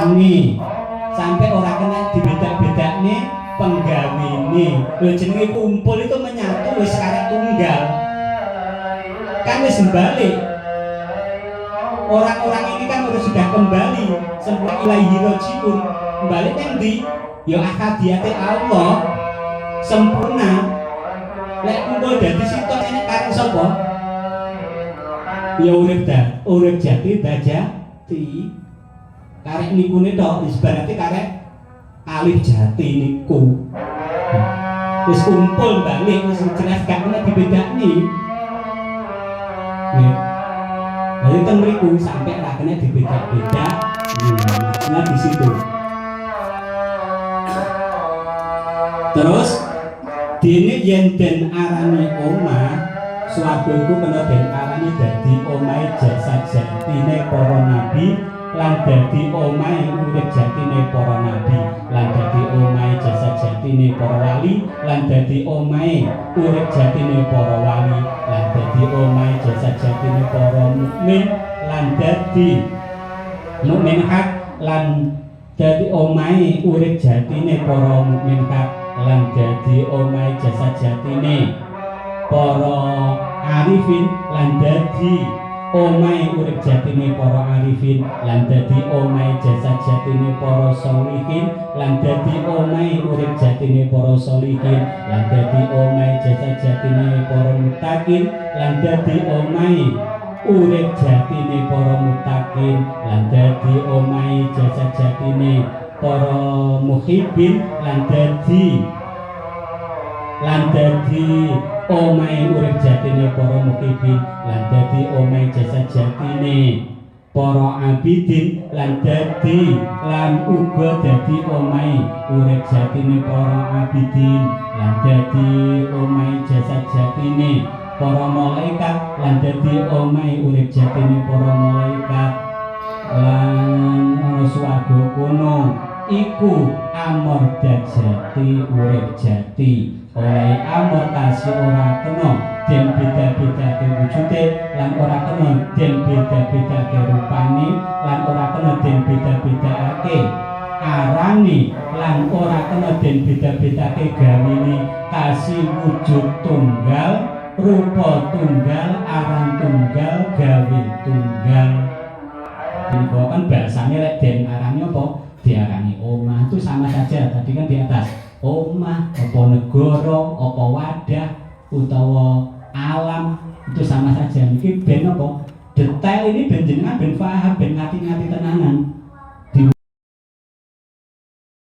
arane sampai ora kena dibedak-bedakne penggawene. Lho jenenge kumpul itu menyatu wis karek tunggal. Kan wis balik. Orang-orang ini kan sudah kembali sempurna ilaihi rajiun. Balik nang ndi? Ya akadiyate Allah sempurna. Lek kumpul dadi sitok enek karek sapa? Ya urip jati dajati. Karek niku tok ibaratnya karek alif jati niku. Wis kumpul balik wis jelas gak kena dibedakni. Nggih. Lalu ten mriku sampai ra kena dibedak-bedak. Nah di situ. Terus dene yen den arani omah, swarga iku kena den arani dadi omahe jasad jatine para nabi lan dadi omahe urip jatine para nabi lan dadi omahe jasad jatine para wali lan dadi omahe urip jatine para wali lan dadi omahe jasad jatine para mukmin lan dadi mukmin hak lan dadi omahe urip jatine para mukmin hak lan dadi omahe jasad jatine para arifin lan dadi omahe urip jatine para arifin lan dadi omahe jasad jatine para sholihin lan dadi omahe urip jatine para sholihin lan dadi omahe jasad jatine para muttaqin lan dadi omahe urip jatine para muttaqin lan dadi omahe jasad jatine para muhibbin lan dadi omahe urip jatine para muhibbin lan dadi omahe jasad jatine para abidin lan uga dadi omahe urip jatine para abidin lan dadi omahe jasad jatine para malaikat lan dadi omahe urip jatine para malaikat lan ana swarga kono iku amor jati urip jati oleh amortasi ora kena den beda-bedake wujude lan ora kena den beda-bedake rupane lan ora kena den beda-bedake arane lan ora kena den beda-bedake gawene kasih wujud tunggal rupa tunggal aran tunggal gawe tunggal. Ini kan bahasanya lek den arane apa? Diarani omah itu sama saja. Tadi kan di atas omah, apa negara, apa wadah, utawa alam itu sama saja. Ini ben apa? Detail ini ben jenengan ben paham, ben ngati-ngati tenanan.